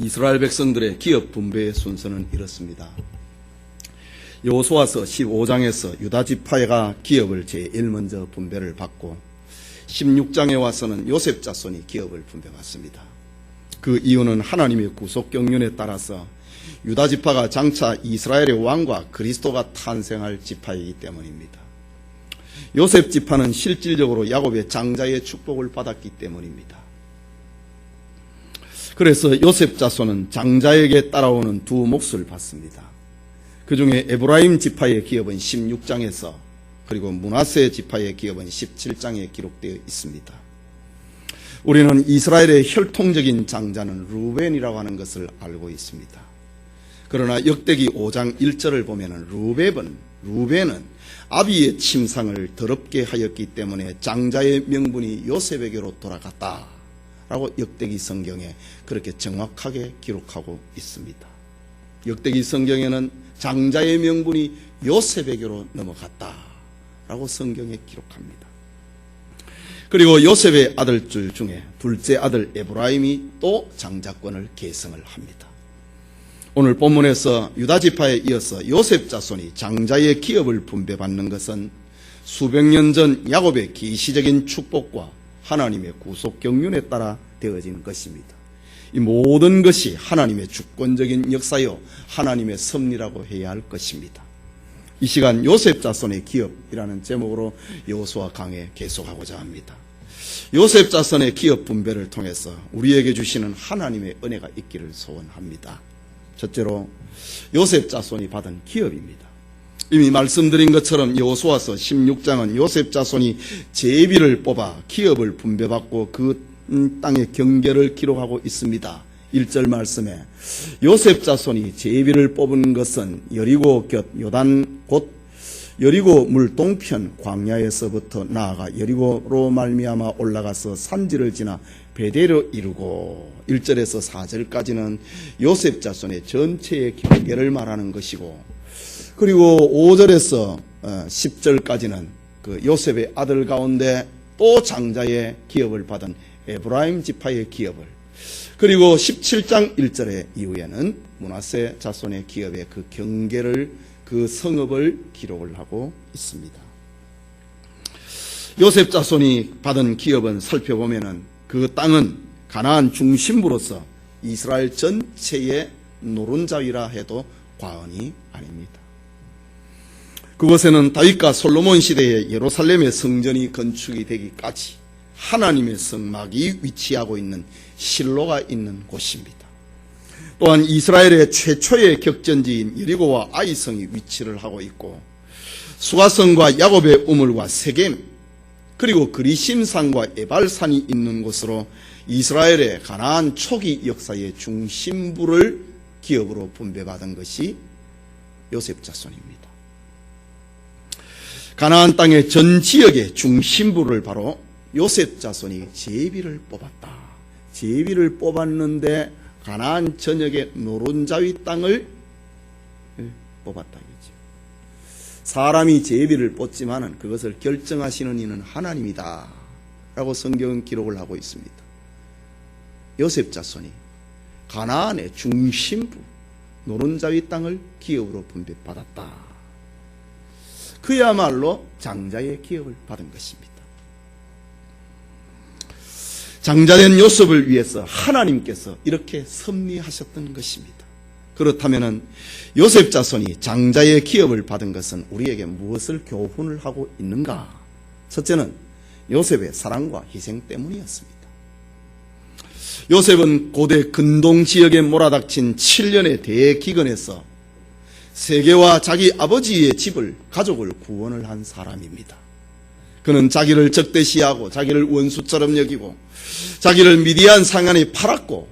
이스라엘 백성들의 기업 분배의 순서는 이렇습니다. 여호수아서 15장에서 유다 지파가 기업을 제일 먼저 분배를 받고 16장에 와서는 요셉 자손이 기업을 분배받습니다. 그 이유는 하나님의 구속 경륜에 따라서 유다 지파가 장차 이스라엘의 왕과 그리스도가 탄생할 지파이기 때문입니다. 요셉 지파는 실질적으로 야곱의 장자의 축복을 받았기 때문입니다. 그래서 요셉 자손은 장자에게 따라오는 두 몫을 받습니다. 그 중에 에브라임 지파의 기업은 16장에서 그리고 므낫세 지파의 기업은 17장에 기록되어 있습니다. 우리는 이스라엘의 혈통적인 장자는 루벤이라고 하는 것을 알고 있습니다. 그러나 역대기 5장 1절을 보면 루벤은 아비의 침상을 더럽게 하였기 때문에 장자의 명분이 요셉에게로 돌아갔다 라고 역대기 성경에 그렇게 정확하게 기록하고 있습니다. 역대기 성경에는 장자의 명분이 요셉에게로 넘어갔다 라고 성경에 기록합니다. 그리고 요셉의 아들들 중에 둘째 아들 에브라임이 또 장자권을 계승을 합니다. 오늘 본문에서 유다 지파에 이어서 요셉 자손이 장자의 기업을 분배받는 것은 수백 년 전 야곱의 계시적인 축복과 하나님의 구속 경륜에 따라 되어진 것입니다. 이 모든 것이 하나님의 주권적인 역사요 하나님의 섭리라고 해야 할 것입니다. 이 시간 요셉 자손의 기업이라는 제목으로 여호수아 강해 계속하고자 합니다. 요셉 자손의 기업 분배를 통해서 우리에게 주시는 하나님의 은혜가 있기를 소원합니다. 첫째로 요셉 자손이 받은 기업입니다. 이미 말씀드린 것처럼 여호수아서 16장은 요셉 자손이 제비를 뽑아 기업을 분배받고 그 땅의 경계를 기록하고 있습니다. 1절 말씀에 요셉 자손이 제비를 뽑은 것은 여리고 곁 요단 곧 여리고 물 동편 광야에서부터 나아가 여리고로 말미암아 올라가서 산지를 지나 베델로 이르고 1절에서 4절까지는 요셉 자손의 전체의 경계를 말하는 것이고 그리고 5절에서 10절까지는 그 요셉의 아들 가운데 또 장자의 기업을 받은 에브라임 지파의 기업을 그리고 17장 1절의 이후에는 므낫세 자손의 기업의 그 경계를 그 성읍을 기록을 하고 있습니다. 요셉 자손이 받은 기업은 살펴보면은 그 땅은 가나안 중심부로서 이스라엘 전체의 노른자위라 해도 과언이 아닙니다. 그곳에는 다윗과 솔로몬 시대에 예루살렘의 성전이 건축이 되기까지 하나님의 성막이 위치하고 있는 실로가 있는 곳입니다. 또한 이스라엘의 최초의 격전지인 여리고와 아이성이 위치를 하고 있고 수가성과 야곱의 우물과 세겜 그리고 그리심산과 에발산이 있는 곳으로 이스라엘의 가나안 초기 역사의 중심부를 기업으로 분배받은 것이 요셉 자손입니다. 가나안 땅의 전 지역의 중심부를 바로 요셉 자손이 제비를 뽑았다. 제비를 뽑았는데 가나안 전역의 노른자위 땅을 뽑았다 이거죠. 사람이 제비를 뽑지만은 그것을 결정하시는 이는 하나님이다 라고 성경은 기록을 하고 있습니다. 요셉 자손이 가나안의 중심부 노른자위 땅을 기업으로 분배받았다. 그야말로 장자의 기업을 받은 것입니다. 장자된 요셉을 위해서 하나님께서 이렇게 섭리하셨던 것입니다. 그렇다면 요셉 자손이 장자의 기업을 받은 것은 우리에게 무엇을 교훈을 하고 있는가? 첫째는 요셉의 사랑과 희생 때문이었습니다. 요셉은 고대 근동 지역에 몰아닥친 7년의 대기근에서 세계와 자기 아버지의 집을 가족을 구원을 한 사람입니다. 그는 자기를 적대시하고 자기를 원수처럼 여기고 자기를 미디안 상한에 팔았고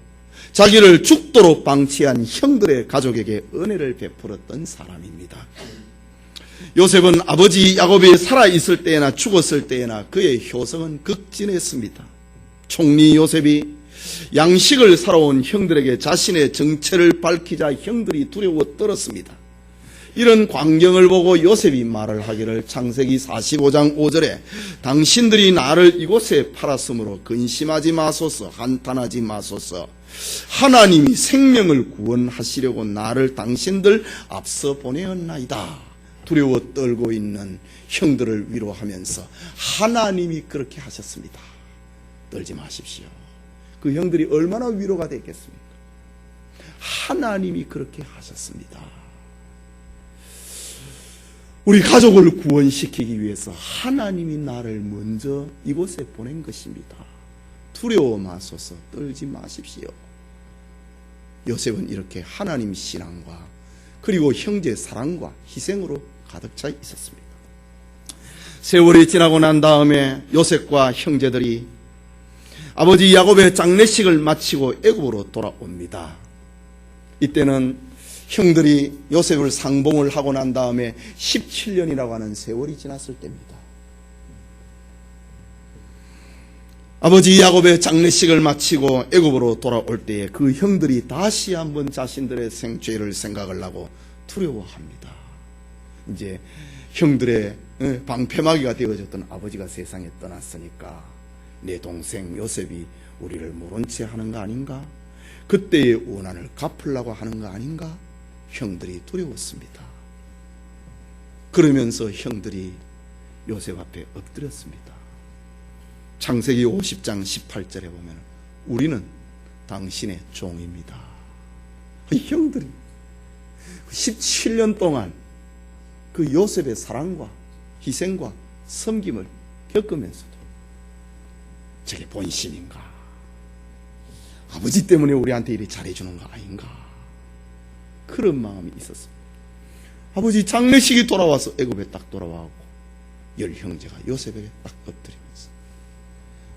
자기를 죽도록 방치한 형들의 가족에게 은혜를 베풀었던 사람입니다. 요셉은 아버지 야곱이 살아있을 때나 죽었을 때나 그의 효성은 극진했습니다. 총리 요셉이 양식을 사러 온 형들에게 자신의 정체를 밝히자 형들이 두려워 떨었습니다. 이런 광경을 보고 요셉이 말을 하기를 창세기 45장 5절에 당신들이 나를 이곳에 팔았으므로 근심하지 마소서, 한탄하지 마소서. 하나님이 생명을 구원하시려고 나를 당신들 앞서 보내었나이다. 두려워 떨고 있는 형들을 위로하면서 하나님이 그렇게 하셨습니다. 떨지 마십시오. 그 형들이 얼마나 위로가 됐겠습니까? 하나님이 그렇게 하셨습니다. 우리 가족을 구원시키기 위해서 하나님이 나를 먼저 이곳에 보낸 것입니다. 두려워 마소서, 떨지 마십시오. 요셉은 이렇게 하나님 신앙과 그리고 형제 사랑과 희생으로 가득 차 있었습니다. 세월이 지나고 난 다음에 요셉과 형제들이 아버지 야곱의 장례식을 마치고 애굽으로 돌아옵니다. 이때는 형들이 요셉을 상봉을 하고 난 다음에 17년이라고 하는 세월이 지났을 때입니다. 아버지 야곱의 장례식을 마치고 애굽으로 돌아올 때에 그 형들이 다시 한번 자신들의 생죄를 생각을 하고 두려워합니다. 이제 형들의 방패막이가 되어졌던 아버지가 세상에 떠났으니까 내 동생 요셉이 우리를 모른 채 하는 거 아닌가? 그때의 원한을 갚으려고 하는 거 아닌가? 형들이 두려웠습니다. 그러면서 형들이 요셉 앞에 엎드렸습니다. 창세기 50장 18절에 보면 우리는 당신의 종입니다. 형들이 17년 동안 그 요셉의 사랑과 희생과 섬김을 겪으면서도 저게 본심인가? 아버지 때문에 우리한테 이렇게 잘해주는 거 아닌가? 그런 마음이 있었습니다. 아버지 장례식이 돌아와서 애굽에 딱 돌아와고 열 형제가 요셉에게 딱 엎드리면서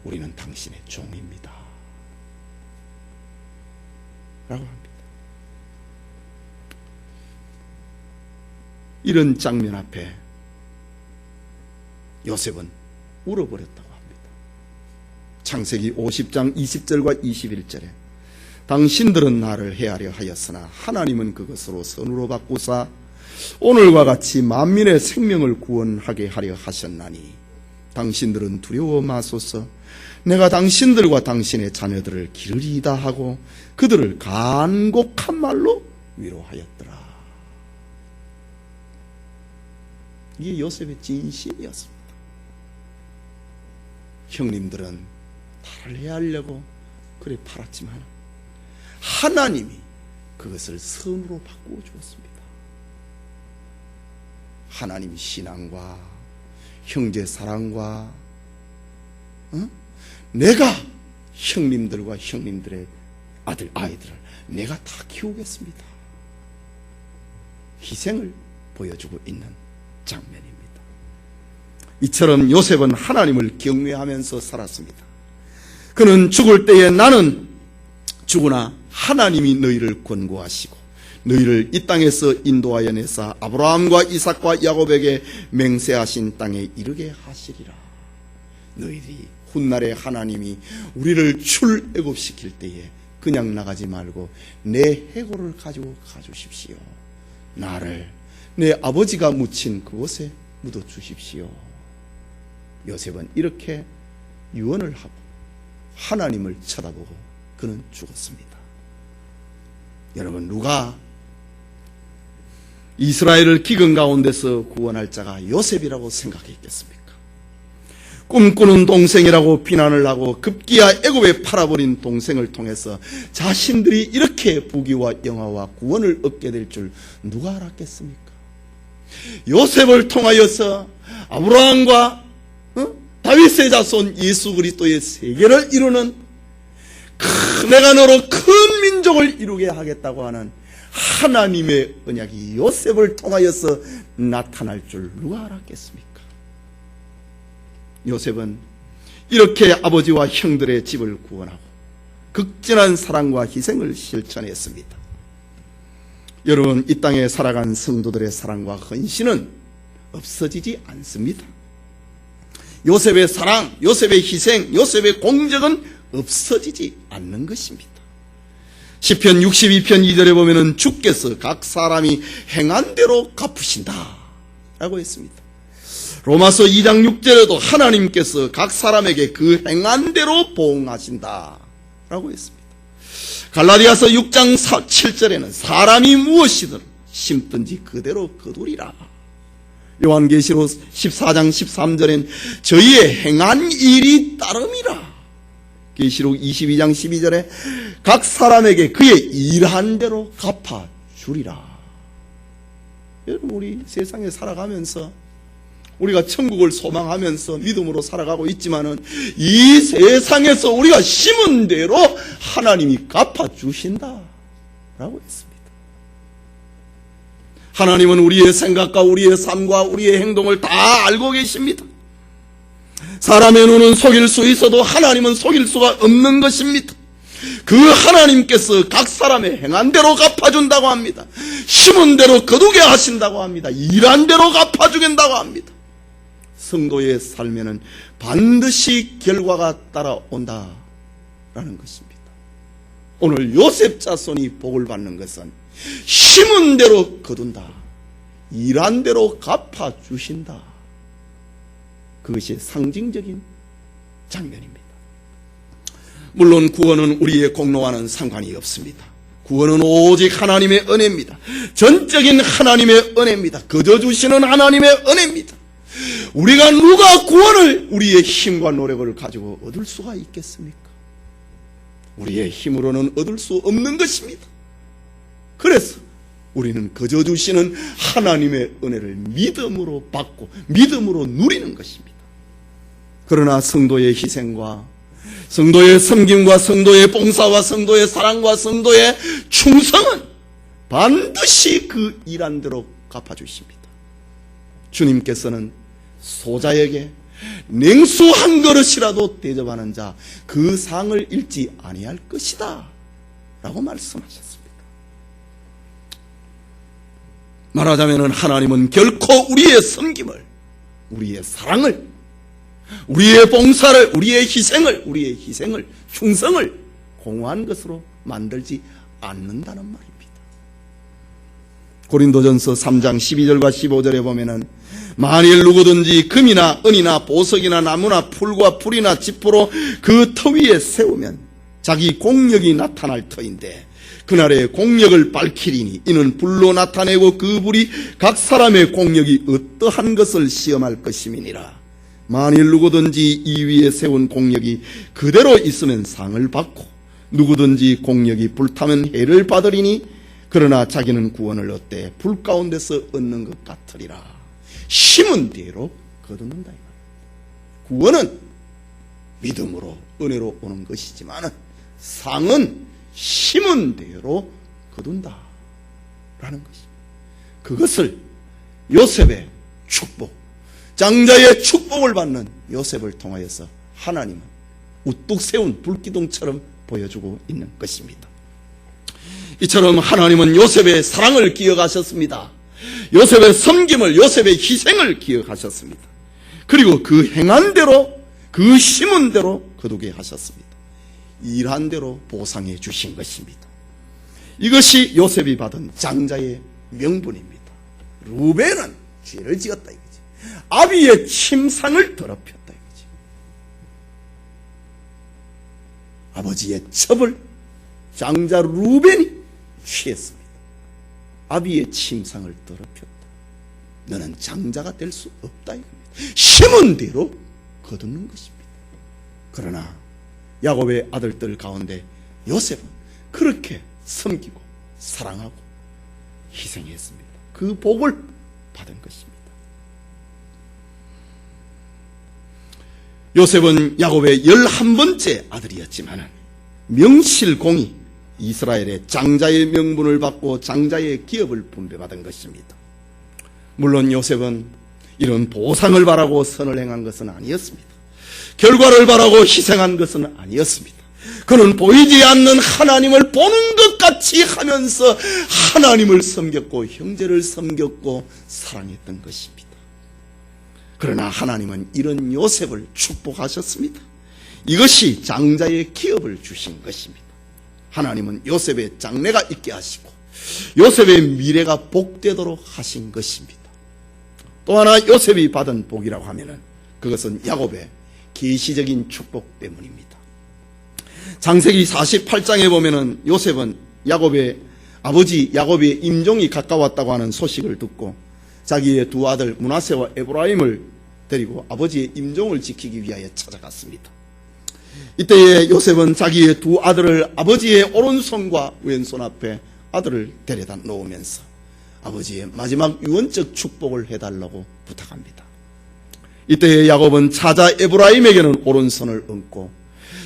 우리는 당신의 종입니다 라고 합니다. 이런 장면 앞에 요셉은 울어버렸다고 합니다. 창세기 50장 20절과 21절에 당신들은 나를 해하려 하였으나 하나님은 그것으로 선으로 바꾸사 오늘과 같이 만민의 생명을 구원하게 하려 하셨나니 당신들은 두려워 마소서. 내가 당신들과 당신의 자녀들을 기르리이다 하고 그들을 간곡한 말로 위로하였더라. 이게 요셉의 진심이었습니다. 형님들은 나를 해하려고 그래 팔았지만 하나님이 그것을 선으로 바꾸어 주었습니다. 하나님 신앙과 형제 사랑과 내가 형님들과 형님들의 아이들을 내가 다 키우겠습니다. 희생을 보여주고 있는 장면입니다. 이처럼 요셉은 하나님을 경외하면서 살았습니다. 그는 죽을 때에 나는 죽으나 하나님이 너희를 권고하시고 너희를 이 땅에서 인도하여 내사 아브라함과 이삭과 야곱에게 맹세하신 땅에 이르게 하시리라. 너희들이 훗날에 하나님이 우리를 출애굽시킬 때에 그냥 나가지 말고 내 해골을 가지고 가주십시오. 나를 내 아버지가 묻힌 그곳에 묻어 주십시오. 요셉은 이렇게 유언을 하고 하나님을 쳐다보고 그는 죽었습니다. 여러분, 누가 이스라엘을 기근 가운데서 구원할 자가 요셉이라고 생각했겠습니까? 꿈꾸는 동생이라고 비난을 하고 급기야 애굽에 팔아버린 동생을 통해서 자신들이 이렇게 부귀와 영화와 구원을 얻게 될 줄 누가 알았겠습니까? 요셉을 통하여서 아브라함과 다윗의 자손 예수 그리스도의 세계를 이루는 내가 너로 큰 민족을 이루게 하겠다고 하는 하나님의 언약이 요셉을 통하여서 나타날 줄 누가 알았겠습니까? 요셉은 이렇게 아버지와 형들의 집을 구원하고 극진한 사랑과 희생을 실천했습니다. 여러분, 이 땅에 살아간 성도들의 사랑과 헌신은 없어지지 않습니다. 요셉의 사랑, 요셉의 희생, 요셉의 공적은 없어지지 않는 것입니다. 시편 62편 2절에 보면은 주께서 각 사람이 행한 대로 갚으신다 라고 했습니다. 로마서 2장 6절에도 하나님께서 각 사람에게 그 행한 대로 보응하신다 라고 했습니다. 갈라디아서 6장 7절에는 사람이 무엇이든 심든지 그대로 거두리라. 요한계시록 14장 13절엔 저희의 행한 일이 따름이라. 계시록 22장 12절에 각 사람에게 그의 일한 대로 갚아주리라. 여러분, 우리 세상에 살아가면서 우리가 천국을 소망하면서 믿음으로 살아가고 있지만은 이 세상에서 우리가 심은 대로 하나님이 갚아주신다 라고 했습니다. 하나님은 우리의 생각과 우리의 삶과 우리의 행동을 다 알고 계십니다. 사람의 눈은 속일 수 있어도 하나님은 속일 수가 없는 것입니다. 그 하나님께서 각 사람의 행한 대로 갚아준다고 합니다. 심은 대로 거두게 하신다고 합니다. 일한 대로 갚아주겠다고 합니다. 성도의 삶에는 반드시 결과가 따라온다라는 것입니다. 오늘 요셉 자손이 복을 받는 것은 심은 대로 거둔다, 일한 대로 갚아주신다. 그것이 상징적인 장면입니다. 물론 구원은 우리의 공로와는 상관이 없습니다. 구원은 오직 하나님의 은혜입니다. 전적인 하나님의 은혜입니다. 거저 주시는 하나님의 은혜입니다. 우리가 누가 구원을 우리의 힘과 노력을 가지고 얻을 수가 있겠습니까? 우리의 힘으로는 얻을 수 없는 것입니다. 그래서 우리는 거저 주시는 하나님의 은혜를 믿음으로 받고 믿음으로 누리는 것입니다. 그러나 성도의 희생과 성도의 섬김과 성도의 봉사와 성도의 사랑과 성도의 충성은 반드시 그 일한 대로 갚아주십니다. 주님께서는 소자에게 냉수 한 그릇이라도 대접하는 자 그 상을 잃지 아니할 것이다 라고 말씀하셨습니다. 말하자면 하나님은 결코 우리의 섬김을, 우리의 사랑을, 우리의 봉사를, 우리의 희생을, 충성을 공허한 것으로 만들지 않는다는 말입니다. 고린도전서 3장 12절과 15절에 보면은 만일 누구든지 금이나 은이나 보석이나 나무나 풀과 풀이나 지푸로 그 터 위에 세우면 자기 공력이 나타날 터인데 그날의 공력을 밝히리니 이는 불로 나타내고 그 불이 각 사람의 공력이 어떠한 것을 시험할 것임이니라. 만일 누구든지 이 위에 세운 공력이 그대로 있으면 상을 받고 누구든지 공력이 불타면 해를 받으리니 그러나 자기는 구원을 얻되 불 가운데서 얻는 것 같으리라. 심은 대로 거두는다. 구원은 믿음으로 은혜로 오는 것이지만 상은 심은 대로 거둔다 라는 것입니다. 그것을 요셉의 축복, 장자의 축복을 받는 요셉을 통하여서 하나님은 우뚝 세운 불기둥처럼 보여주고 있는 것입니다. 이처럼 하나님은 요셉의 사랑을 기억하셨습니다. 요셉의 섬김을, 요셉의 희생을 기억하셨습니다. 그리고 그 행한 대로, 그 심은 대로 거두게 하셨습니다. 일한 대로 보상해 주신 것입니다. 이것이 요셉이 받은 장자의 명분입니다. 루벤은 죄를 지었다 이거지. 아비의 침상을 더럽혔다 이거지. 아버지의 첩을 장자 루벤이 취했습니다. 아비의 침상을 더럽혔다. 너는 장자가 될 수 없다 이겁니다. 심은 대로 거두는 것입니다. 그러나 야곱의 아들들 가운데 요셉은 그렇게 섬기고 사랑하고 희생했습니다. 그 복을 받은 것입니다. 요셉은 야곱의 11번째 아들이었지만 명실공히 이스라엘의 장자의 명분을 받고 장자의 기업을 분배받은 것입니다. 물론 요셉은 이런 보상을 바라고 선을 행한 것은 아니었습니다. 결과를 바라고 희생한 것은 아니었습니다. 그는 보이지 않는 하나님을 보는 것 같이 하면서 하나님을 섬겼고 형제를 섬겼고 사랑했던 것입니다. 그러나 하나님은 이런 요셉을 축복하셨습니다. 이것이 장자의 기업을 주신 것입니다. 하나님은 요셉의 장래가 있게 하시고 요셉의 미래가 복되도록 하신 것입니다. 또 하나 요셉이 받은 복이라고 하면은 그것은 야곱의 계시적인 축복 때문입니다. 창세기 48장에 보면은 요셉은 야곱의 아버지 야곱의 임종이 가까웠다고 하는 소식을 듣고 자기의 두 아들 므낫세와 에브라임을 데리고 아버지의 임종을 지키기 위하여 찾아갔습니다. 이때에 요셉은 자기의 두 아들을 아버지의 오른손과 왼손 앞에 아들을 데려다 놓으면서 아버지의 마지막 유언적 축복을 해달라고 부탁합니다. 이때에 야곱은 차자 에브라임에게는 오른손을 얹고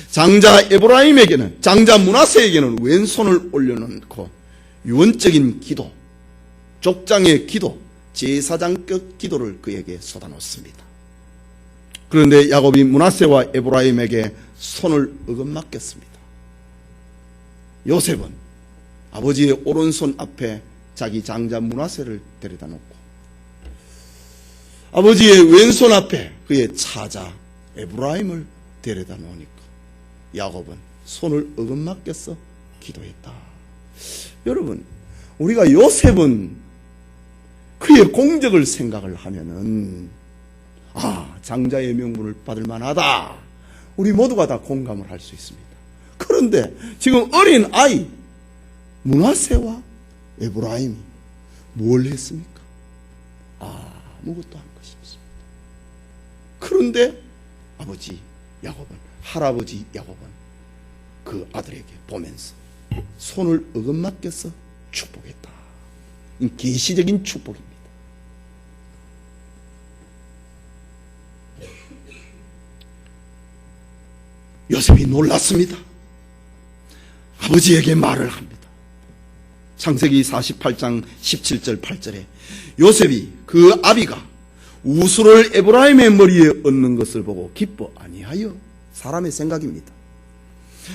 장자 에브라임에게는 장자 므낫세에게는 왼손을 올려놓고 유언적인 기도, 족장의 기도, 제사장급 기도를 그에게 쏟아놓습니다. 그런데 야곱이 므낫세와 에브라임에게 손을 어긋맞겠습니다. 요셉은 아버지의 오른손 앞에 자기 장자 므낫세를 데려다 놓고 아버지의 왼손 앞에 그의 차자 에브라임을 데려다 놓으니까 야곱은 손을 어긋맞겠어 기도했다. 여러분, 우리가 요셉은 그의 공적을 생각을 하면은 장자의 명분을 받을 만하다. 우리 모두가 다 공감을 할 수 있습니다. 그런데 지금 어린 아이 므낫세와 에브라임이 뭘 했습니까? 아무것도 한 것이 없습니다. 그런데 아버지 야곱은, 할아버지 야곱은 그 아들에게 보면서 손을 어긋맞게서 축복했다. 이 계시적인 축복입니다. 요셉이 놀랐습니다. 아버지에게 말을 합니다. 창세기 48장 17절 8절에 요셉이 그 아비가 우수를 에브라임의 머리에 얹는 것을 보고 기뻐 아니하여, 사람의 생각입니다.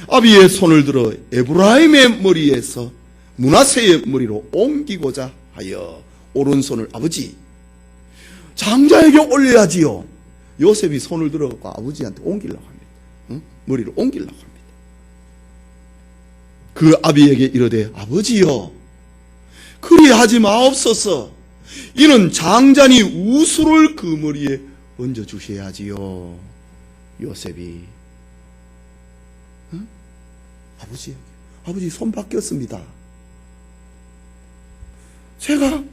아비의 손을 들어 에브라임의 머리에서 므낫세의 머리로 옮기고자 하여 오른손을 아버지 장자에게 올려야지요. 요셉이 손을 들어 아버지한테 옮기려고 합니다. 머리를 옮기려고 합니다. 그 아비에게 이르되 아버지여 그리하지 마옵소서. 이는 장자니 우수를 그 머리에 얹어 주셔야지요. 요셉이 아버지 손 바뀌었습니다. 제가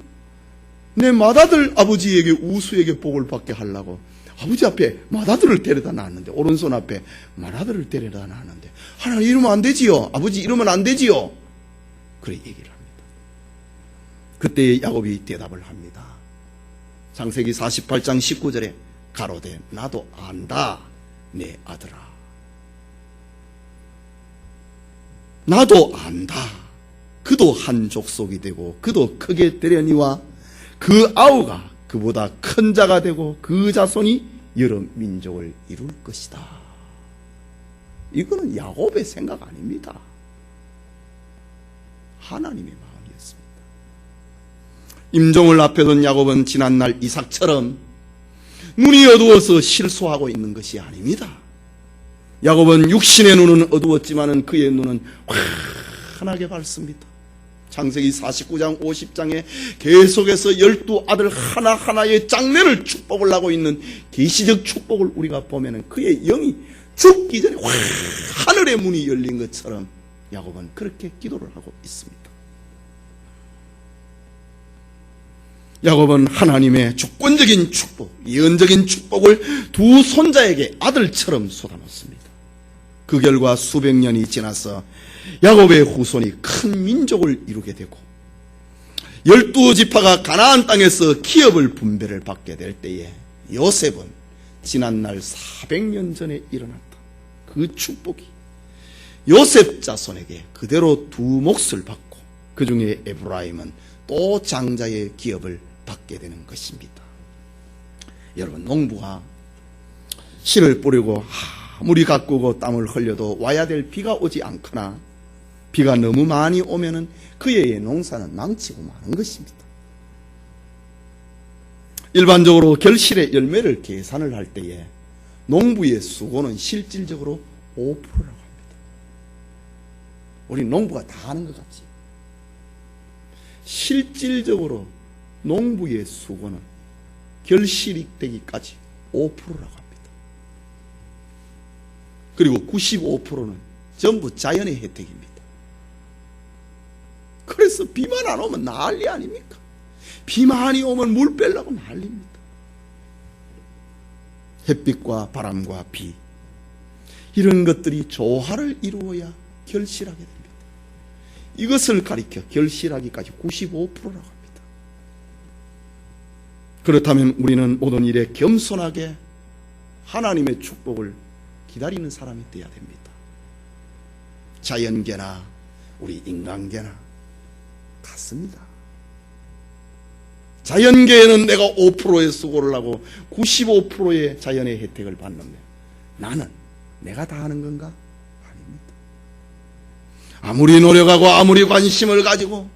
내 맏아들 아버지에게 우수에게 복을 받게 하려고 아버지 앞에 맏아들을 데려다 놨는데, 오른손 앞에 맏아들을 데려다 놨는데 하나님 이러면 안 되지요. 아버지 이러면 안 되지요. 그래 얘기를 합니다. 그때 야곱이 대답을 합니다. 창세기 48장 19절에 가로되 나도 안다 내 아들아. 나도 안다. 그도 한 족속이 되고 그도 크게 되려니와 그 아우가 그보다 큰 자가 되고 그 자손이 여러 민족을 이룰 것이다. 이거는 야곱의 생각 아닙니다. 하나님의 마음이었습니다. 임종을 앞에 둔 야곱은 지난날 이삭처럼 눈이 어두워서 실수하고 있는 것이 아닙니다. 야곱은 육신의 눈은 어두웠지만 그의 눈은 환하게 밝습니다. 창세기 49장 50장에 계속해서 12아들 하나하나의 장래를 축복을 하고 있는 계시적 축복을 우리가 보면은 그의 영이 죽기 전에 하늘의 문이 열린 것처럼 야곱은 그렇게 기도를 하고 있습니다. 야곱은 하나님의 주권적인 축복, 예언적인 축복을 두 손자에게 아들처럼 쏟아놓습니다. 그 결과 수백 년이 지나서 야곱의 후손이 큰 민족을 이루게 되고 12지파가 가나안 땅에서 기업을 분배를 받게 될 때에 요셉은 지난날 400년 전에 일어났던 그 축복이 요셉 자손에게 그대로 두 몫을 받고 그 중에 에브라임은 또 장자의 기업을 받게 되는 것입니다. 여러분, 농부가 씨를 뿌리고 아무리 가꾸고 땀을 흘려도 와야 될 비가 오지 않거나 비가 너무 많이 오면은 그의 농사는 망치고 마는 것입니다. 일반적으로 결실의 열매를 계산을 할 때에 농부의 수고는 실질적으로 5%라고 합니다. 우리 농부가 다 하는 것 같지. 실질적으로 농부의 수고는 결실되기까지 5%라고 합니다. 그리고 95%는 전부 자연의 혜택입니다. 그래서 비만 안 오면 난리 아닙니까? 비만이 오면 물 빼려고 난리입니다. 햇빛과 바람과 비, 이런 것들이 조화를 이루어야 결실하게 됩니다. 이것을 가리켜 결실하기까지 95%라고 합니다. 그렇다면 우리는 모든 일에 겸손하게 하나님의 축복을 기다리는 사람이 되어야 됩니다. 자연계나 우리 인간계나 같습니다. 자연계에는 내가 5%의 수고를 하고 95%의 자연의 혜택을 받는데 나는 내가 다 하는 건가? 아닙니다. 아무리 노력하고 아무리 관심을 가지고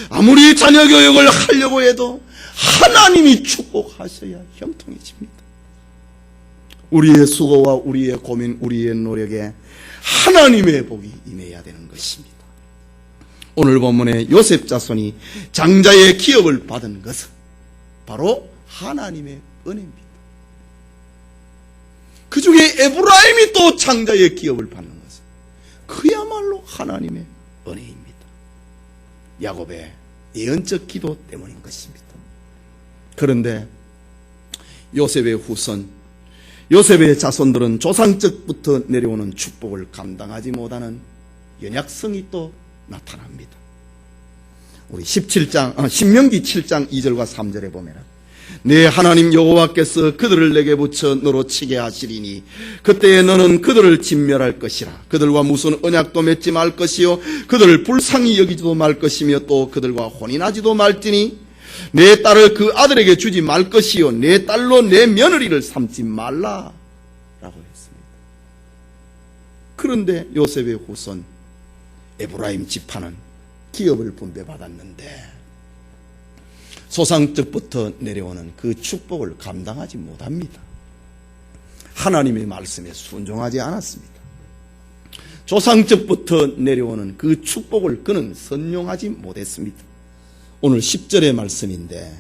아무리 자녀 교육을 하려고 해도 하나님이 축복하셔야 형통해집니다. 우리의 수고와 우리의 고민, 우리의 노력에 하나님의 복이 임해야 되는 것입니다. 오늘 본문의 요셉 자손이 장자의 기업을 받은 것은 바로 하나님의 은혜입니다. 그 중에 에브라임이 또 장자의 기업을 받는 것은 그야말로 하나님의 은혜입니다. 야곱의 예언적 기도 때문인 것입니다. 그런데 요셉의 후손, 요셉의 자손들은 조상적부터 내려오는 축복을 감당하지 못하는 연약성이 또 나타납니다. 우리 신명기 7장 2절과 3절에 보면 내 하나님 여호와께서 그들을 내게 붙여 너로 치게 하시리니 그때에 너는 그들을 진멸할 것이라. 그들과 무슨 언약도 맺지 말 것이요 그들을 불쌍히 여기지도 말 것이며 또 그들과 혼인하지도 말지니 내 딸을 그 아들에게 주지 말 것이요 내 딸로 내 며느리를 삼지 말라 라고 했습니다. 그런데 요셉의 후손 에브라임 지파는 기업을 분배받았는데 소상적부터 내려오는 그 축복을 감당하지 못합니다. 하나님의 말씀에 순종하지 않았습니다. 조상적부터 내려오는 그 축복을 그는 선용하지 못했습니다. 오늘 10절의 말씀인데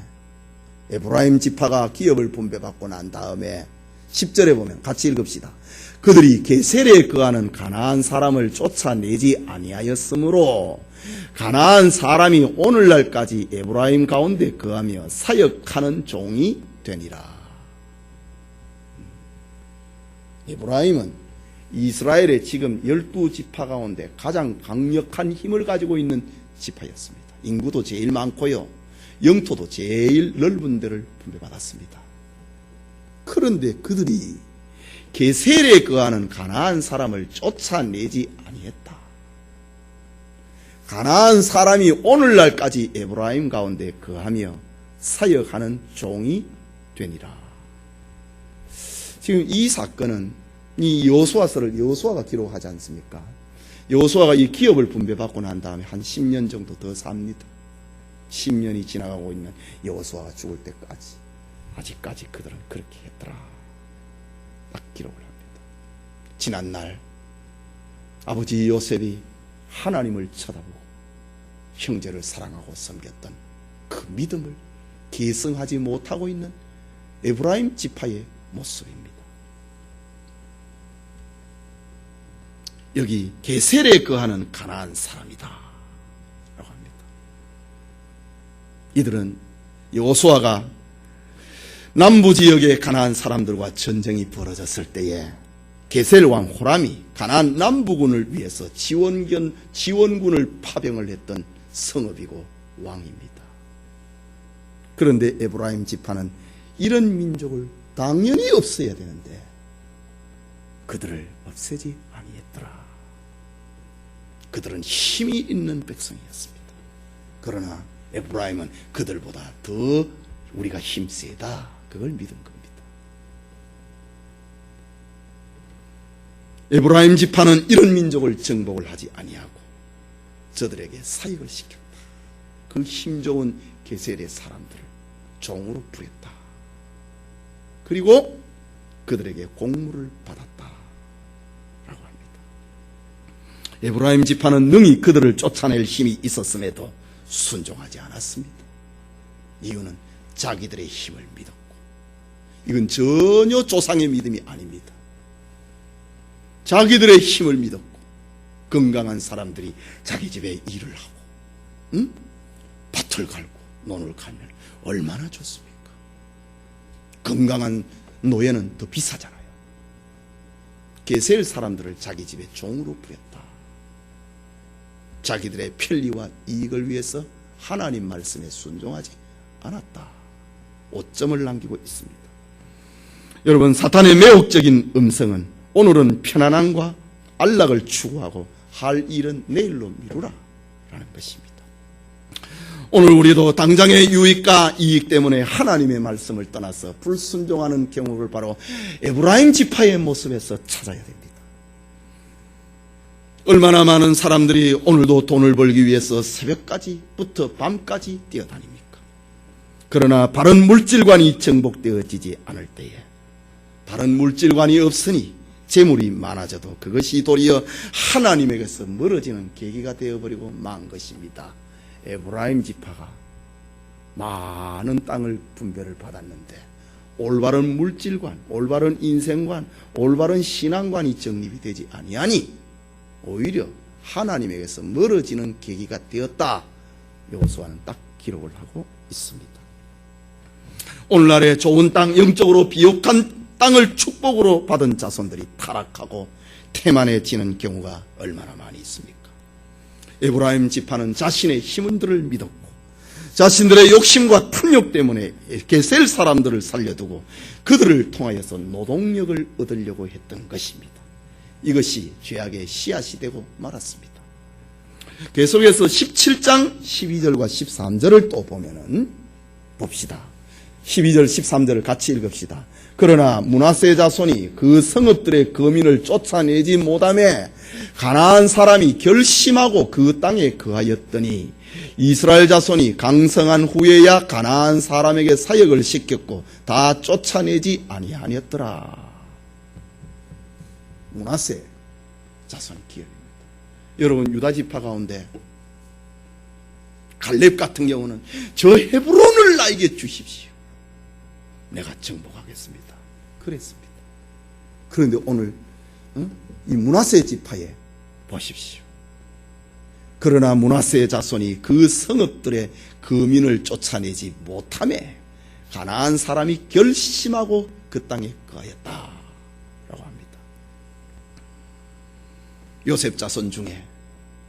에브라임 지파가 기업을 분배받고 난 다음에 10절에 보면 같이 읽읍시다. 그들이 게셀에 거하는 가나안 사람을 쫓아내지 아니하였으므로 가나안 사람이 오늘날까지 에브라임 가운데 거하며 사역하는 종이 되니라. 에브라임은 이스라엘의 지금 12지파 가운데 가장 강력한 힘을 가지고 있는 지파였습니다. 인구도 제일 많고요, 영토도 제일 넓은 데를 분배받았습니다. 그런데 그들이 게셀에 거하는 가나안 사람을 쫓아내지 아니했다. 가나안 사람이 오늘날까지 에브라임 가운데 거하며 사역하는 종이 되니라. 지금 이 사건은 이 여호수아서를 여호수아가 기록하지 않습니까? 여호수아가 이 기업을 분배받고 난 다음에 한 10년 정도 더 삽니다. 10년이 지나가고 있는 여호수아가 죽을 때까지 아직까지 그들은 그렇게 했더라. 딱 기록을 합니다. 지난날 아버지 요셉이 하나님을 쳐다보고 형제를 사랑하고 섬겼던 그 믿음을 계승하지 못하고 있는 에브라임 지파의 모습입니다. 여기 게셀에 거하는 가나안 사람이다 라고 합니다. 이들은 여호수아가 남부지역의 가나안 사람들과 전쟁이 벌어졌을 때에 게셀 왕 호람이 가나안 남부군을 위해서 지원군을 파병을 했던 성읍이고 왕입니다. 그런데 에브라임 지파는 이런 민족을 당연히 없애야 되는데 그들을 없애지 아니했더라. 그들은 힘이 있는 백성이었습니다. 그러나 에브라임은 그들보다 더 우리가 힘세다, 그걸 믿은 겁니다. 에브라임 지파는 이런 민족을 정복을 하지 아니하고 저들에게 사역을 시켰다. 그 힘 좋은 게셀의 사람들을 종으로 부렸다. 그리고 그들에게 공물을 받았다 라고 합니다. 에브라임 지파는 능히 그들을 쫓아낼 힘이 있었음에도 순종하지 않았습니다. 이유는 자기들의 힘을 믿었고, 이건 전혀 조상의 믿음이 아닙니다. 자기들의 힘을 믿었고, 건강한 사람들이 자기 집에 일을 하고 밭을 갈고 논을 갈면 얼마나 좋습니까? 건강한 노예는 더 비싸잖아요. 게셀 사람들을 자기 집에 종으로 부렸다. 자기들의 편리와 이익을 위해서 하나님 말씀에 순종하지 않았다. 오점을 남기고 있습니다. 여러분, 사탄의 매혹적인 음성은 오늘은 편안함과 안락을 추구하고 할 일은 내일로 미루라 라는 것입니다. 오늘 우리도 당장의 유익과 이익 때문에 하나님의 말씀을 떠나서 불순종하는 경우를 바로 에브라임 지파의 모습에서 찾아야 됩니다. 얼마나 많은 사람들이 오늘도 돈을 벌기 위해서 새벽까지부터 밤까지 뛰어다닙니까? 그러나 바른 물질관이 정복되어지지 않을 때에, 바른 물질관이 없으니 재물이 많아져도 그것이 도리어 하나님에게서 멀어지는 계기가 되어버리고 만 것입니다. 에브라임 지파가 많은 땅을 분배를 받았는데 올바른 물질관, 올바른 인생관, 올바른 신앙관이 정립이 되지 아니하니 오히려 하나님에게서 멀어지는 계기가 되었다. 여호수아는 딱 기록을 하고 있습니다. 오늘날의 좋은 땅, 영적으로 비옥한 땅을 축복으로 받은 자손들이 타락하고 태만해지는 경우가 얼마나 많이 있습니까? 에브라임 지파는 자신의 힘들을 믿었고 자신들의 욕심과 탐욕 때문에 게셀 사람들을 살려두고 그들을 통하여서 노동력을 얻으려고 했던 것입니다. 이것이 죄악의 씨앗이 되고 말았습니다. 계속해서 17장 12절과 13절을 또 보면은 봅시다. 12절 13절을 같이 읽읍시다. 그러나 므낫세 자손이 그 성읍들의 거민을 쫓아내지 못하며 가나안 사람이 결심하고 그 땅에 거하였더니 이스라엘 자손이 강성한 후에야 가나안 사람에게 사역을 시켰고 다 쫓아내지 아니하였더라. 므낫세 자손의 기업입니다. 여러분, 유다 지파 가운데 갈렙 같은 경우는 저 헤브론을 나에게 주십시오. 내가 정복하겠습니다. 그랬습니다. 그런데 오늘 이 므낫세 지파에 보십시오. 그러나 므낫세의 자손이 그 성읍들의 거민을 쫓아내지 못하며 가나안 사람이 결심하고 그 땅에 거하였다 라고 합니다. 요셉 자손 중에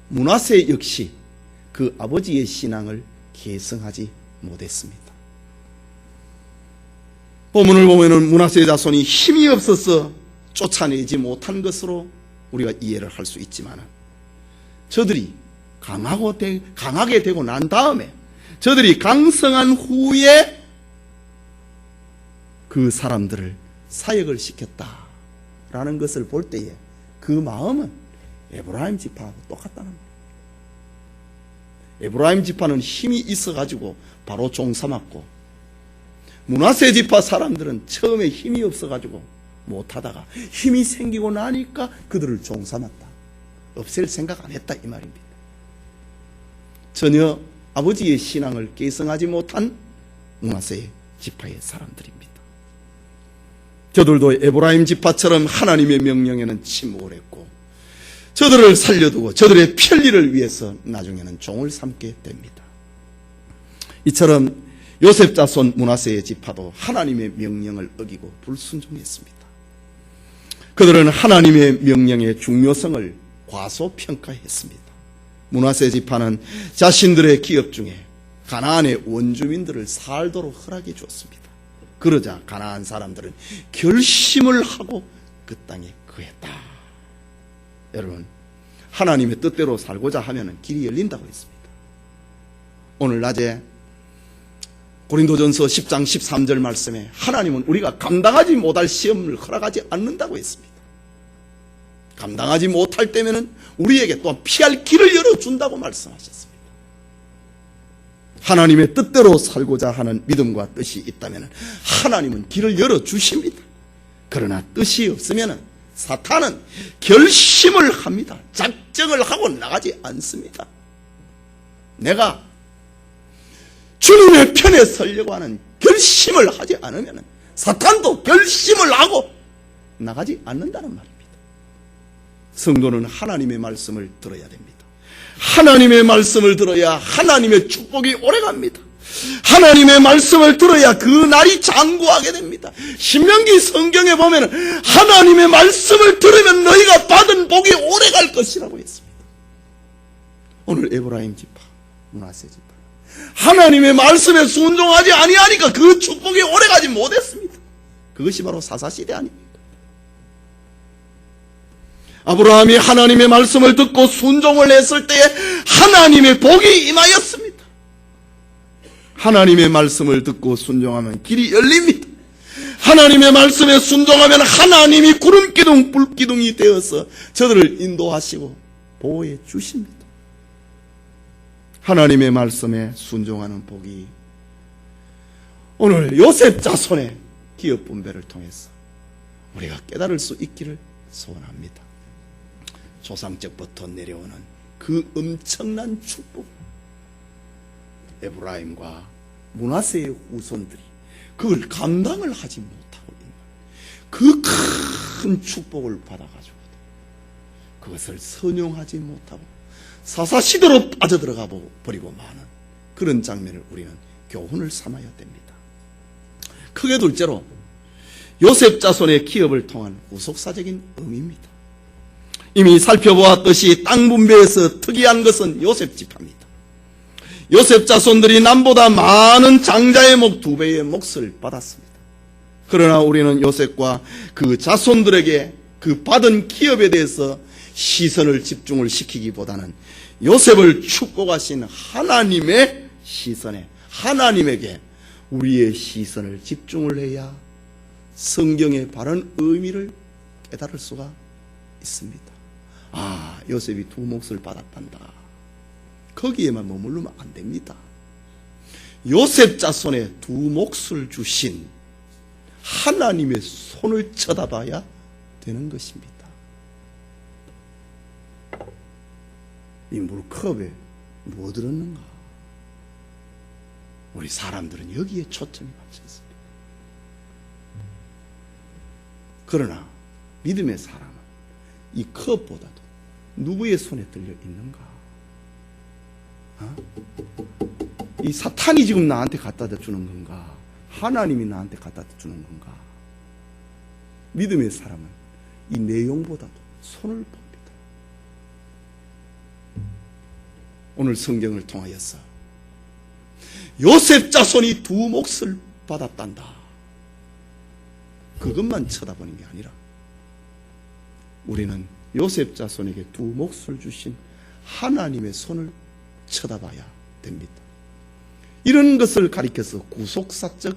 므낫세 역시 그 아버지의 신앙을 계승하지 못했습니다. 본문을 보면은 므낫세 자손이 힘이 없어서 쫓아내지 못한 것으로 우리가 이해를 할 수 있지만, 저들이 강하게 되고 난 다음에, 저들이 강성한 후에 그 사람들을 사역을 시켰다라는 것을 볼 때에 그 마음은 에브라임 지파하고 똑같다는 거예요. 에브라임 지파는 힘이 있어가지고 바로 종 삼았고, 므낫세 지파 사람들은 처음에 힘이 없어가지고 못하다가 힘이 생기고 나니까 그들을 종 삼았다. 없앨 생각 안 했다 이 말입니다. 전혀 아버지의 신앙을 계승하지 못한 므낫세 지파의 사람들입니다. 저들도 에브라임 지파처럼 하나님의 명령에는 침묵을 했고 저들을 살려두고 저들의 편리를 위해서 나중에는 종을 삼게 됩니다. 이처럼 요셉 자손 므낫세의 지파도 하나님의 명령을 어기고 불순종했습니다. 그들은 하나님의 명령의 중요성을 과소평가했습니다. 므낫세 지파는 자신들의 기업 중에 가나안의 원주민들을 살도록 허락해 주었습니다. 그러자 가나안 사람들은 결심을 하고 그 땅에 거했다. 여러분, 하나님의 뜻대로 살고자 하면 길이 열린다고 했습니다. 오늘 낮에 고린도전서 10장 13절 말씀에 하나님은 우리가 감당하지 못할 시험을 허락하지 않는다고 했습니다. 감당하지 못할 때면은 우리에게 또한 피할 길을 열어준다고 말씀하셨습니다. 하나님의 뜻대로 살고자 하는 믿음과 뜻이 있다면 하나님은 길을 열어주십니다. 그러나 뜻이 없으면 사탄은 결심을 합니다. 작정을 하고 나가지 않습니다. 내가 주님의 편에 서려고 하는 결심을 하지 않으면 사탄도 결심을 하고 나가지 않는다는 말입니다. 성도는 하나님의 말씀을 들어야 됩니다. 하나님의 말씀을 들어야 하나님의 축복이 오래갑니다. 하나님의 말씀을 들어야 그 날이 장구하게 됩니다. 신명기 성경에 보면 하나님의 말씀을 들으면 너희가 받은 복이 오래갈 것이라고 했습니다. 오늘 에브라임 지파, 므낫세 지파, 하나님의 말씀에 순종하지 아니하니까 그 축복이 오래가지 못했습니다. 그것이 바로 사사시대 아닙니까? 아브라함이 하나님의 말씀을 듣고 순종을 했을 때에 하나님의 복이 임하였습니다. 하나님의 말씀을 듣고 순종하면 길이 열립니다. 하나님의 말씀에 순종하면 하나님이 구름기둥 불기둥이 되어서 저들을 인도하시고 보호해 주십니다. 하나님의 말씀에 순종하는 복이 오늘 요셉 자손의 기업 분배를 통해서 우리가 깨달을 수 있기를 소원합니다. 조상적부터 내려오는 그 엄청난 축복, 에브라임과 므낫세의 후손들이 그걸 감당을 하지 못하고 있는 그 큰 축복을 받아가지고 그것을 선용하지 못하고 사사시대로 빠져들어가 버리고 마는 그런 장면을 우리는 교훈을 삼아야 됩니다. 크게 둘째로 요셉 자손의 기업을 통한 후속사적인 의미입니다. 이미 살펴보았듯이 땅 분배에서 특이한 것은 요셉 지파입니다. 요셉 자손들이 남보다 많은 장자의 목 2배의 몫을 받았습니다. 그러나 우리는 요셉과 그 자손들에게 그 받은 기업에 대해서 시선을 집중을 시키기보다는 요셉을 축복하신 하나님의 시선에, 하나님에게 우리의 시선을 집중을 해야 성경의 바른 의미를 깨달을 수가 있습니다. 아, 요셉이 2 몫을 받았단다. 거기에만 머무르면 안 됩니다. 요셉 자손에 2 몫을 주신 하나님의 손을 쳐다봐야 되는 것입니다. 이 물컵에 뭐 들었는가? 우리 사람들은 여기에 초점이 맞춰 있습니다. 그러나 믿음의 사람은 이 컵보다도 누구의 손에 들려 있는가? 이 사탄이 지금 나한테 갖다 주는 건가? 하나님이 나한테 갖다 주는 건가? 믿음의 사람은 이 내용보다도 손을 봅니다. 오늘 성경을 통하여서 요셉 자손이 2 몫을 받았단다. 그것만 쳐다보는 게 아니라 우리는 요셉 자손에게 2 몫을 주신 하나님의 손을 쳐다봐야 됩니다. 이런 것을 가리켜서 구속사적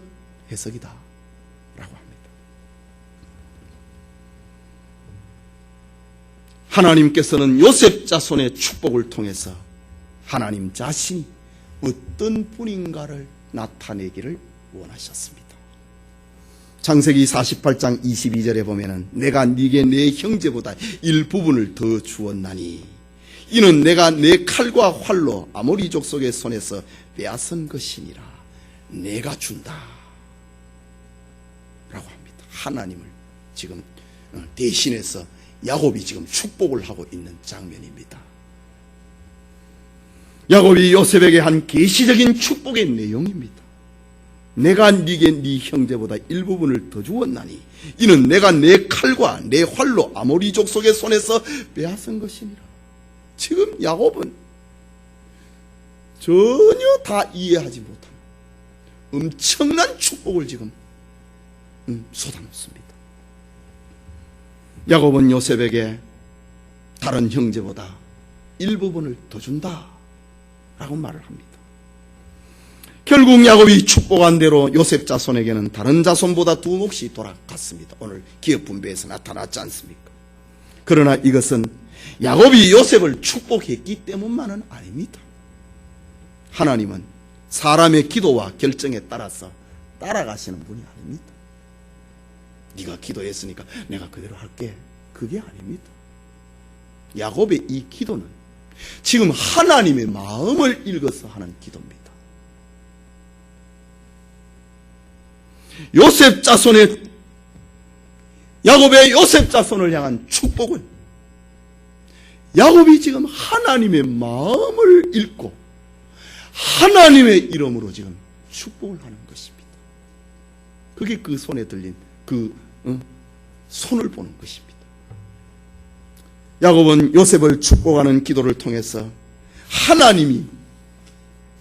해석이다 라고 합니다. 하나님께서는 요셉 자손의 축복을 통해서 하나님 자신이 어떤 분인가를 나타내기를 원하셨습니다. 창세기 48장 22절에 보면은 내가 네게 내 형제보다 일부분을 더 주었나니 이는 내가 내 칼과 활로 아모리 족속의 손에서 빼앗은 것이니라. 내가 준다 라고 합니다. 하나님을 지금 대신해서 야곱이 지금 축복을 하고 있는 장면입니다. 야곱이 요셉에게 한 계시적인 축복의 내용입니다. 내가 네게 네 형제보다 일부분을 더 주었나니 이는 내가 내 칼과 내 활로 아모리 족속의 손에서 빼앗은 것이니라. 지금 야곱은 전혀 다 이해하지 못한 엄청난 축복을 지금 쏟아놓습니다. 야곱은 요셉에게 다른 형제보다 일부분을 더 준다 라고 말을 합니다. 결국 야곱이 축복한 대로 요셉 자손에게는 다른 자손보다 2 몫이 돌아갔습니다. 오늘 기업 분배에서 나타났지 않습니까? 그러나 이것은 야곱이 요셉을 축복했기 때문만은 아닙니다. 하나님은 사람의 기도와 결정에 따라서 따라가시는 분이 아닙니다. 네가 기도했으니까 내가 그대로 할게. 그게 아닙니다. 야곱의 이 기도는 지금 하나님의 마음을 읽어서 하는 기도입니다. 요셉 자손의 야곱의 요셉 자손을 향한 축복은 야곱이 지금 하나님의 마음을 읽고 하나님의 이름으로 지금 축복을 하는 것입니다. 그게 그 손에 들린 그 손을 보는 것입니다. 야곱은 요셉을 축복하는 기도를 통해서 하나님이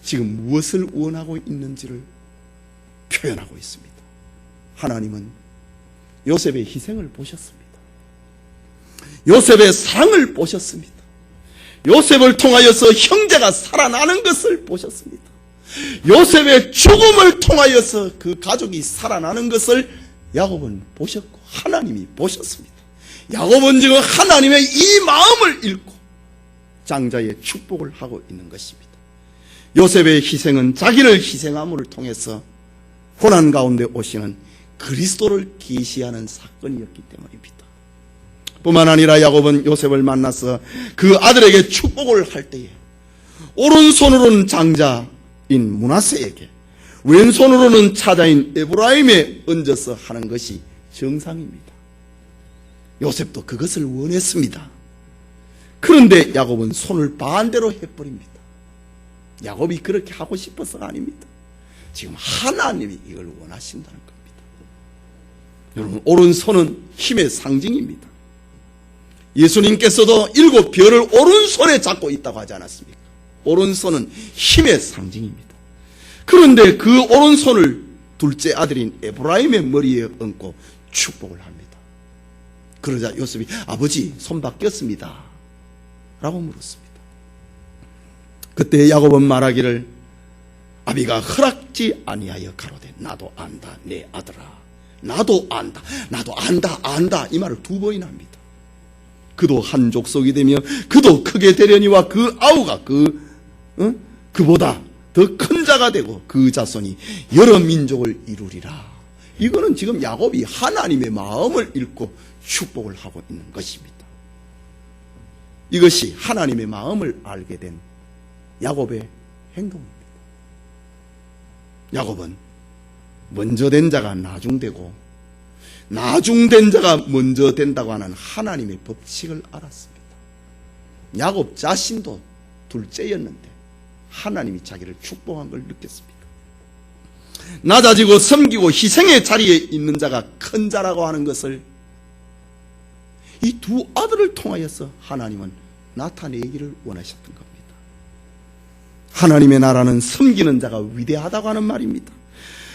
지금 무엇을 원하고 있는지를 표현하고 있습니다. 하나님은 요셉의 희생을 보셨습니다. 요셉의 사랑을 보셨습니다. 요셉을 통하여서 형제가 살아나는 것을 보셨습니다. 요셉의 죽음을 통하여서 그 가족이 살아나는 것을 야곱은 보셨고 하나님이 보셨습니다. 야곱은 지금 하나님의 이 마음을 읽고 장자의 축복을 하고 있는 것입니다. 요셉의 희생은 자기를 희생함을 통해서 고난 가운데 오시는 그리스도를 계시하는 사건이었기 때문입니다. 뿐만 아니라 야곱은 요셉을 만나서 그 아들에게 축복을 할 때에 오른손으로는 장자인 므낫세에게 왼손으로는 차자인 에브라임에 얹어서 하는 것이 정상입니다. 요셉도 그것을 원했습니다. 그런데 야곱은 손을 반대로 해버립니다. 야곱이 그렇게 하고 싶어서가 아닙니다. 지금 하나님이 이걸 원하신다는 겁니다. 여러분, 오른손은 힘의 상징입니다. 예수님께서도 7 별을 오른손에 잡고 있다고 하지 않았습니까? 오른손은 힘의 상징입니다. 그런데 그 오른손을 둘째 아들인 에브라임의 머리에 얹고 축복을 합니다. 그러자 요셉이 아버지 손 바뀌었습니다 라고 물었습니다. 그때 야곱은 말하기를 아비가 허락지 아니하여 가로되 나도 안다 내 아들아, 나도 안다, 나도 안다 이 말을 2번이나 합니다. 그도 한 족속이 되며 그도 크게 되려니와 그 아우가 그보다 더 큰 자가 되고 그 자손이 여러 민족을 이루리라. 이거는 지금 야곱이 하나님의 마음을 읽고 축복을 하고 있는 것입니다. 이것이 하나님의 마음을 알게 된 야곱의 행동입니다. 야곱은 먼저 된 자가 나중되고 나중된 자가 먼저 된다고 하는 하나님의 법칙을 알았습니다. 야곱 자신도 둘째였는데 하나님이 자기를 축복한 걸 느꼈습니다. 낮아지고 섬기고 희생의 자리에 있는 자가 큰 자라고 하는 것을 이 2 아들을 통하여서 하나님은 나타내기를 원하셨던 겁니다. 하나님의 나라는 섬기는 자가 위대하다고 하는 말입니다.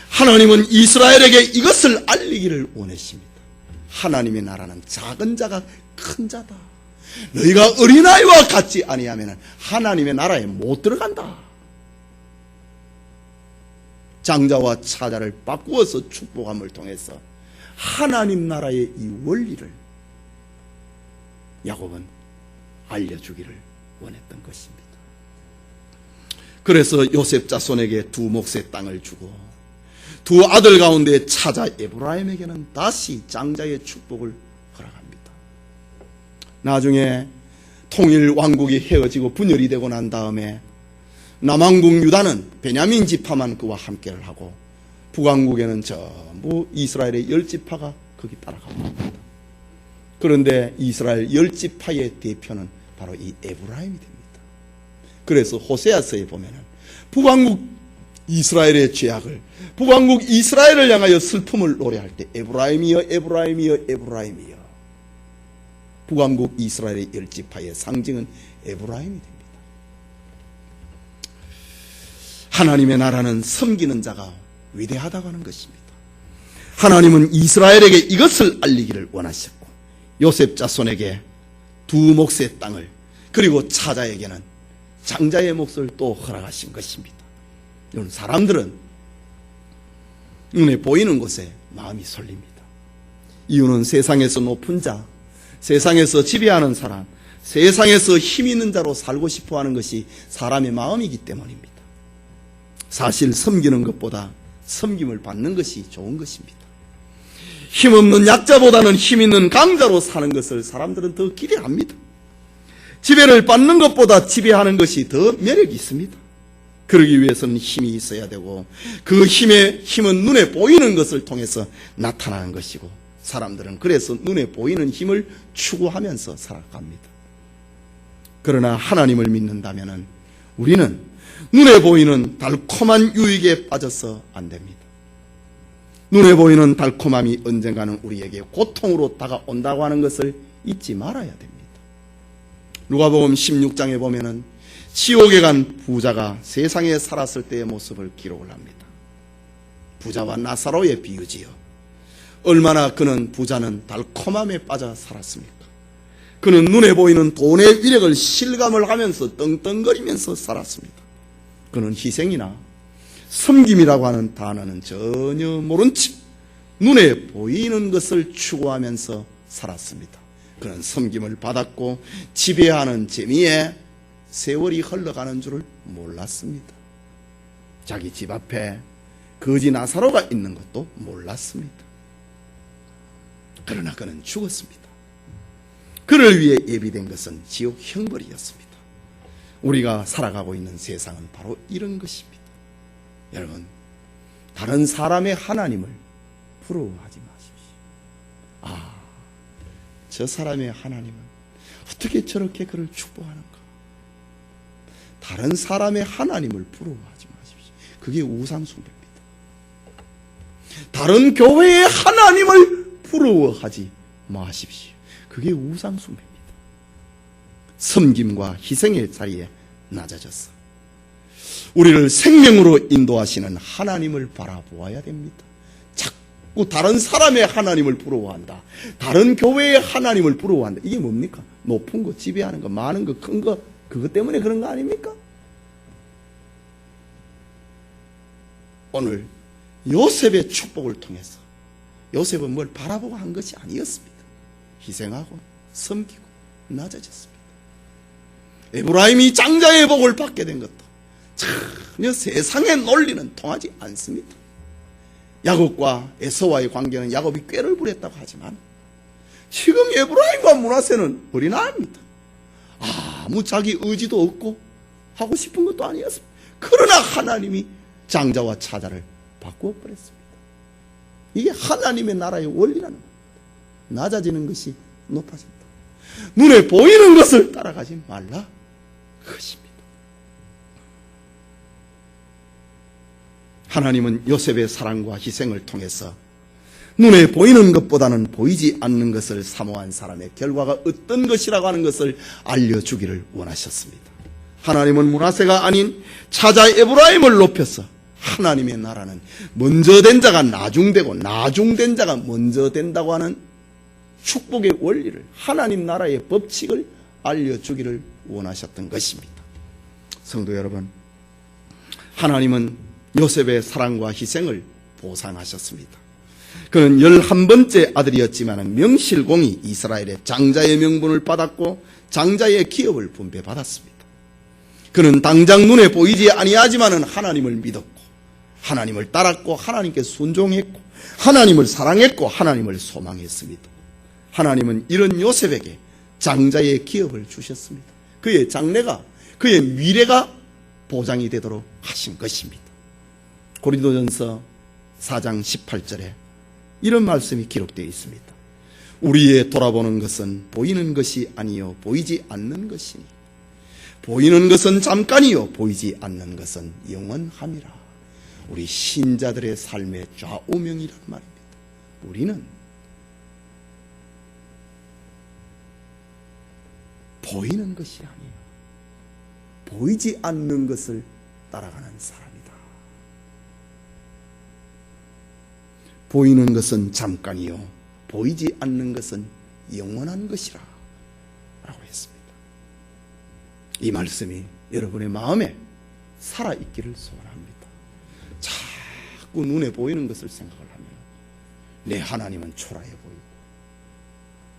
하나님은 이스라엘에게 이것을 알리기를 원하십니다. 하나님의 나라는 작은 자가 큰 자다. 너희가 어린아이와 같지 아니하면 하나님의 나라에 못 들어간다. 장자와 차자를 바꾸어서 축복함을 통해서 하나님 나라의 이 원리를 야곱은 알려주기를 원했던 것입니다. 그래서 요셉 자손에게 2 몫의 땅을 주고 2 아들 가운데 차자 에브라임에게는 다시 장자의 축복을 허락합니다. 나중에 통일 왕국이 헤어지고 분열이 되고 난 다음에 남왕국 유다는 베냐민 지파만 그와 함께를 하고 북왕국에는 전부 이스라엘의 10지파가 거기 따라가고 합니다. 그런데 이스라엘 10지파의 대표는 바로 이 에브라임이 됩니다. 그래서 호세아서에 보면은 북왕국 이스라엘의 죄악을, 북왕국 이스라엘을 향하여 슬픔을 노래할 때 에브라임이여 에브라임이여 에브라임이여, 북왕국 이스라엘의 10지파의 상징은 에브라임이 됩니다. 하나님의 나라는 섬기는 자가 위대하다고 하는 것입니다. 하나님은 이스라엘에게 이것을 알리기를 원하셨고 요셉 자손에게 2 몫의 땅을, 그리고 차자에게는 장자의 몫을 또 허락하신 것입니다. 이런 사람들은 눈에 보이는 곳에 마음이 설립니다. 이유는 세상에서 높은 자, 세상에서 지배하는 사람, 세상에서 힘 있는 자로 살고 싶어 하는 것이 사람의 마음이기 때문입니다. 사실 섬기는 것보다 섬김을 받는 것이 좋은 것입니다. 힘없는 약자보다는 힘있는 강자로 사는 것을 사람들은 더 기대합니다. 지배를 받는 것보다 지배하는 것이 더 매력이 있습니다. 그러기 위해서는 힘이 있어야 되고 그 힘은 눈에 보이는 것을 통해서 나타나는 것이고 사람들은 그래서 눈에 보이는 힘을 추구하면서 살아갑니다. 그러나 하나님을 믿는다면 우리는 눈에 보이는 달콤한 유익에 빠져서 안 됩니다. 눈에 보이는 달콤함이 언젠가는 우리에게 고통으로 다가온다고 하는 것을 잊지 말아야 됩니다. 누가복음 16장에 보면은 지옥에 간 부자가 세상에 살았을 때의 모습을 기록을 합니다. 부자와 나사로의 비유지요. 얼마나 그는 부자는 달콤함에 빠져 살았습니까? 그는 눈에 보이는 돈의 위력을 실감을 하면서 떵떵거리면서 살았습니다. 그는 희생이나 섬김이라고 하는 단어는 전혀 모른 채 눈에 보이는 것을 추구하면서 살았습니다. 그는 섬김을 받았고 지배하는 재미에 세월이 흘러가는 줄을 몰랐습니다. 자기 집 앞에 거지 나사로가 있는 것도 몰랐습니다. 그러나 그는 죽었습니다. 그를 위해 예비된 것은 지옥 형벌이었습니다. 우리가 살아가고 있는 세상은 바로 이런 것입니다. 여러분, 다른 사람의 하나님을 부러워하지 마십시오. 저 사람의 하나님은 어떻게 저렇게 그를 축복하는가? 다른 사람의 하나님을 부러워하지 마십시오. 그게 우상숭배입니다. 다른 교회의 하나님을 부러워하지 마십시오. 그게 우상숭배입니다. 섬김과 희생의 자리에 낮아졌어. 우리를 생명으로 인도하시는 하나님을 바라보아야 됩니다. 자꾸 다른 사람의 하나님을 부러워한다. 다른 교회의 하나님을 부러워한다. 이게 뭡니까? 높은 거, 지배하는 거, 많은 거, 큰 거, 그것 때문에 그런 거 아닙니까? 오늘 요셉의 축복을 통해서 요셉은 뭘 바라보고 한 것이 아니었습니다. 희생하고 섬기고 낮아졌습니다. 에브라임이 장자의 복을 받게 된 것도 전혀 세상의 논리는 통하지 않습니다. 야곱과 에서와의 관계는 야곱이 꾀를 부렸다고 하지만 지금 에브라임과 므낫세는 어린아이입니다. 아무 자기 의지도 없고 하고 싶은 것도 아니었습니다. 그러나 하나님이 장자와 차자를 바꾸어 버렸습니다. 이게 하나님의 나라의 원리라는 겁니다. 낮아지는 것이 높아진다. 눈에 보이는 것을 따라가지 말라 그것입니다. 하나님은 요셉의 사랑과 희생을 통해서 눈에 보이는 것보다는 보이지 않는 것을 사모한 사람의 결과가 어떤 것이라고 하는 것을 알려주기를 원하셨습니다. 하나님은 므낫세가 아닌 차자 에브라임을 높여서 하나님의 나라는 먼저 된 자가 나중되고 나중된 자가 먼저 된다고 하는 축복의 원리를, 하나님 나라의 법칙을 알려주기를 원하셨던 것입니다. 성도 여러분, 하나님은 요셉의 사랑과 희생을 보상하셨습니다. 그는 11번째 아들이었지만 명실공히 이스라엘의 장자의 명분을 받았고 장자의 기업을 분배받았습니다. 그는 당장 눈에 보이지 아니하지만 하나님을 믿었고 하나님을 따랐고 하나님께 순종했고 하나님을 사랑했고 하나님을 소망했습니다. 하나님은 이런 요셉에게 장자의 기업을 주셨습니다. 그의 장래가, 그의 미래가 보장이 되도록 하신 것입니다. 고린도전서 4장 18절에 이런 말씀이 기록되어 있습니다. 우리의 돌아보는 것은 보이는 것이 아니요 보이지 않는 것이니 보이는 것은 잠깐이요 보이지 않는 것은 영원함이라. 우리 신자들의 삶의 좌우명이란 말입니다. 우리는 보이는 것이 아니에요. 보이지 않는 것을 따라가는 사람이다. 보이는 것은 잠깐이요 보이지 않는 것은 영원한 것이라 라고 했습니다. 이 말씀이 여러분의 마음에 살아있기를 소원합니다. 자꾸 눈에 보이는 것을 생각을 하면 내 하나님은 초라해 보이고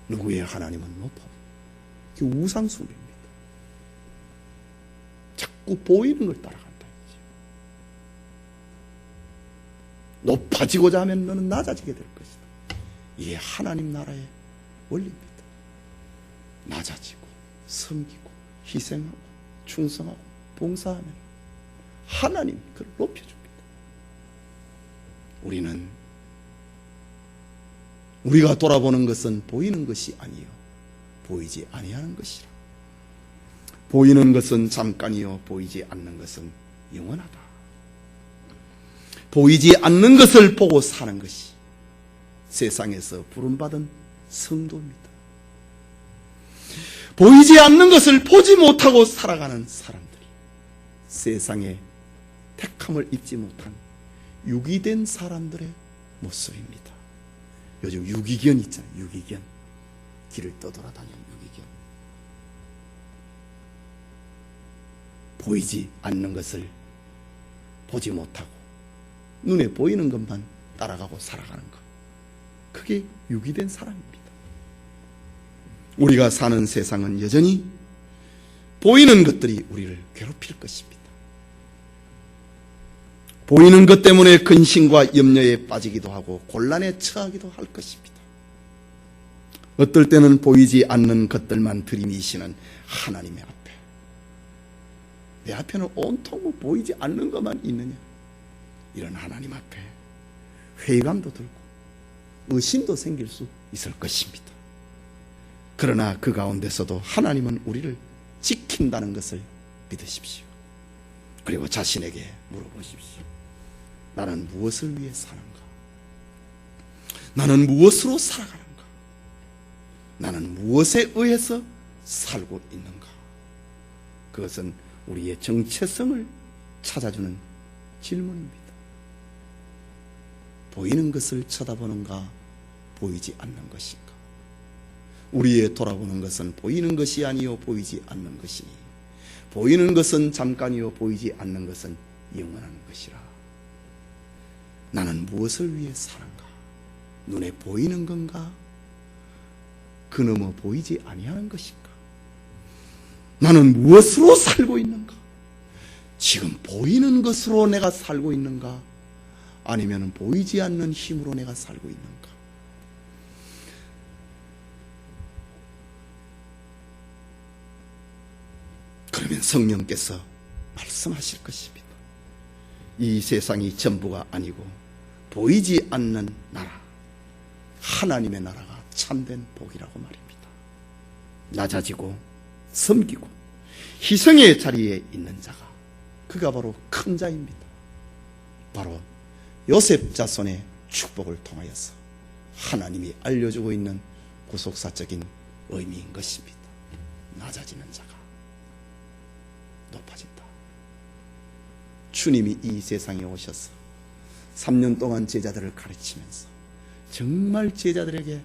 누구의 하나님은 높아 보이고 그게 우상숭배입니다. 자꾸 보이는 걸 따라간다. 높아지고자 하면 너는 낮아지게 될 것이다. 이게 하나님 나라의 원리입니다. 낮아지고 섬기고 희생하고 충성하고 봉사하면 하나님 그를 높여줍니다. 우리가 돌아보는 것은 보이는 것이 아니요 보이지 아니하는 것이라. 보이는 것은 잠깐이요 보이지 않는 것은 영원하다. 보이지 않는 것을 보고 사는 것이 세상에서 부름받은 성도입니다. 보이지 않는 것을 보지 못하고 살아가는 사람들이 세상에 택함을 입지 못한 유기된 사람들의 모습입니다. 요즘 유기견 있잖아요. 유기견. 길을 떠돌아다니는 유기견. 보이지 않는 것을 보지 못하고 눈에 보이는 것만 따라가고 살아가는 것. 그게 유기된 사람입니다. 우리가 사는 세상은 여전히 보이는 것들이 우리를 괴롭힐 것입니다. 보이는 것 때문에 근심과 염려에 빠지기도 하고 곤란에 처하기도 할 것입니다. 어떨 때는 보이지 않는 것들만 들이미시는 하나님의 앞에, 내 앞에는 온통 보이지 않는 것만 있느냐, 이런 하나님 앞에 회의감도 들고 의심도 생길 수 있을 것입니다. 그러나 그 가운데서도 하나님은 우리를 지킨다는 것을 믿으십시오. 그리고 자신에게 물어보십시오. 나는 무엇을 위해 사는가? 나는 무엇으로 살아가는가? 나는 무엇에 의해서 살고 있는가? 그것은 우리의 정체성을 찾아주는 질문입니다. 보이는 것을 쳐다보는가? 보이지 않는 것인가? 우리의 돌아보는 것은 보이는 것이 아니요 보이지 않는 것이니 보이는 것은 잠깐이요 보이지 않는 것은 영원한 것이라. 나는 무엇을 위해 사는가? 눈에 보이는 건가? 그 너머 보이지 아니하는 것인가? 나는 무엇으로 살고 있는가? 지금 보이는 것으로 내가 살고 있는가? 아니면 보이지 않는 힘으로 내가 살고 있는가? 그러면 성령께서 말씀하실 것입니다. 이 세상이 전부가 아니고 보이지 않는 나라, 하나님의 나라가 참된 복이라고 말입니다. 낮아지고 섬기고 희생의 자리에 있는 자가, 그가 바로 큰 자입니다. 바로 요셉 자손의 축복을 통하여서 하나님이 알려주고 있는 구속사적인 의미인 것입니다. 낮아지는 자가 높아진다. 주님이 이 세상에 오셔서 3년 동안 제자들을 가르치면서 정말 제자들에게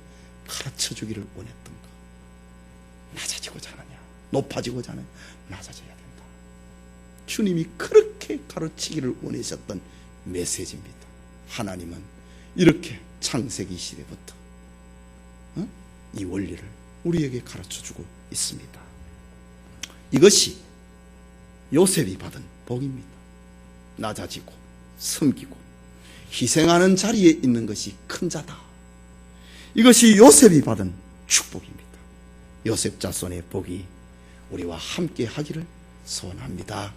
가르쳐주기를 원했던가? 낮아지고자 하느냐? 높아지고자 하느냐? 낮아져야 된다. 주님이 그렇게 가르치기를 원하셨던 메시지입니다. 하나님은 이렇게 창세기 시대부터 이 원리를 우리에게 가르쳐주고 있습니다. 이것이 요셉이 받은 복입니다. 낮아지고 섬기고 희생하는 자리에 있는 것이 큰 자다. 이것이 요셉이 받은 축복입니다. 요셉 자손의 복이 우리와 함께 하기를 소원합니다.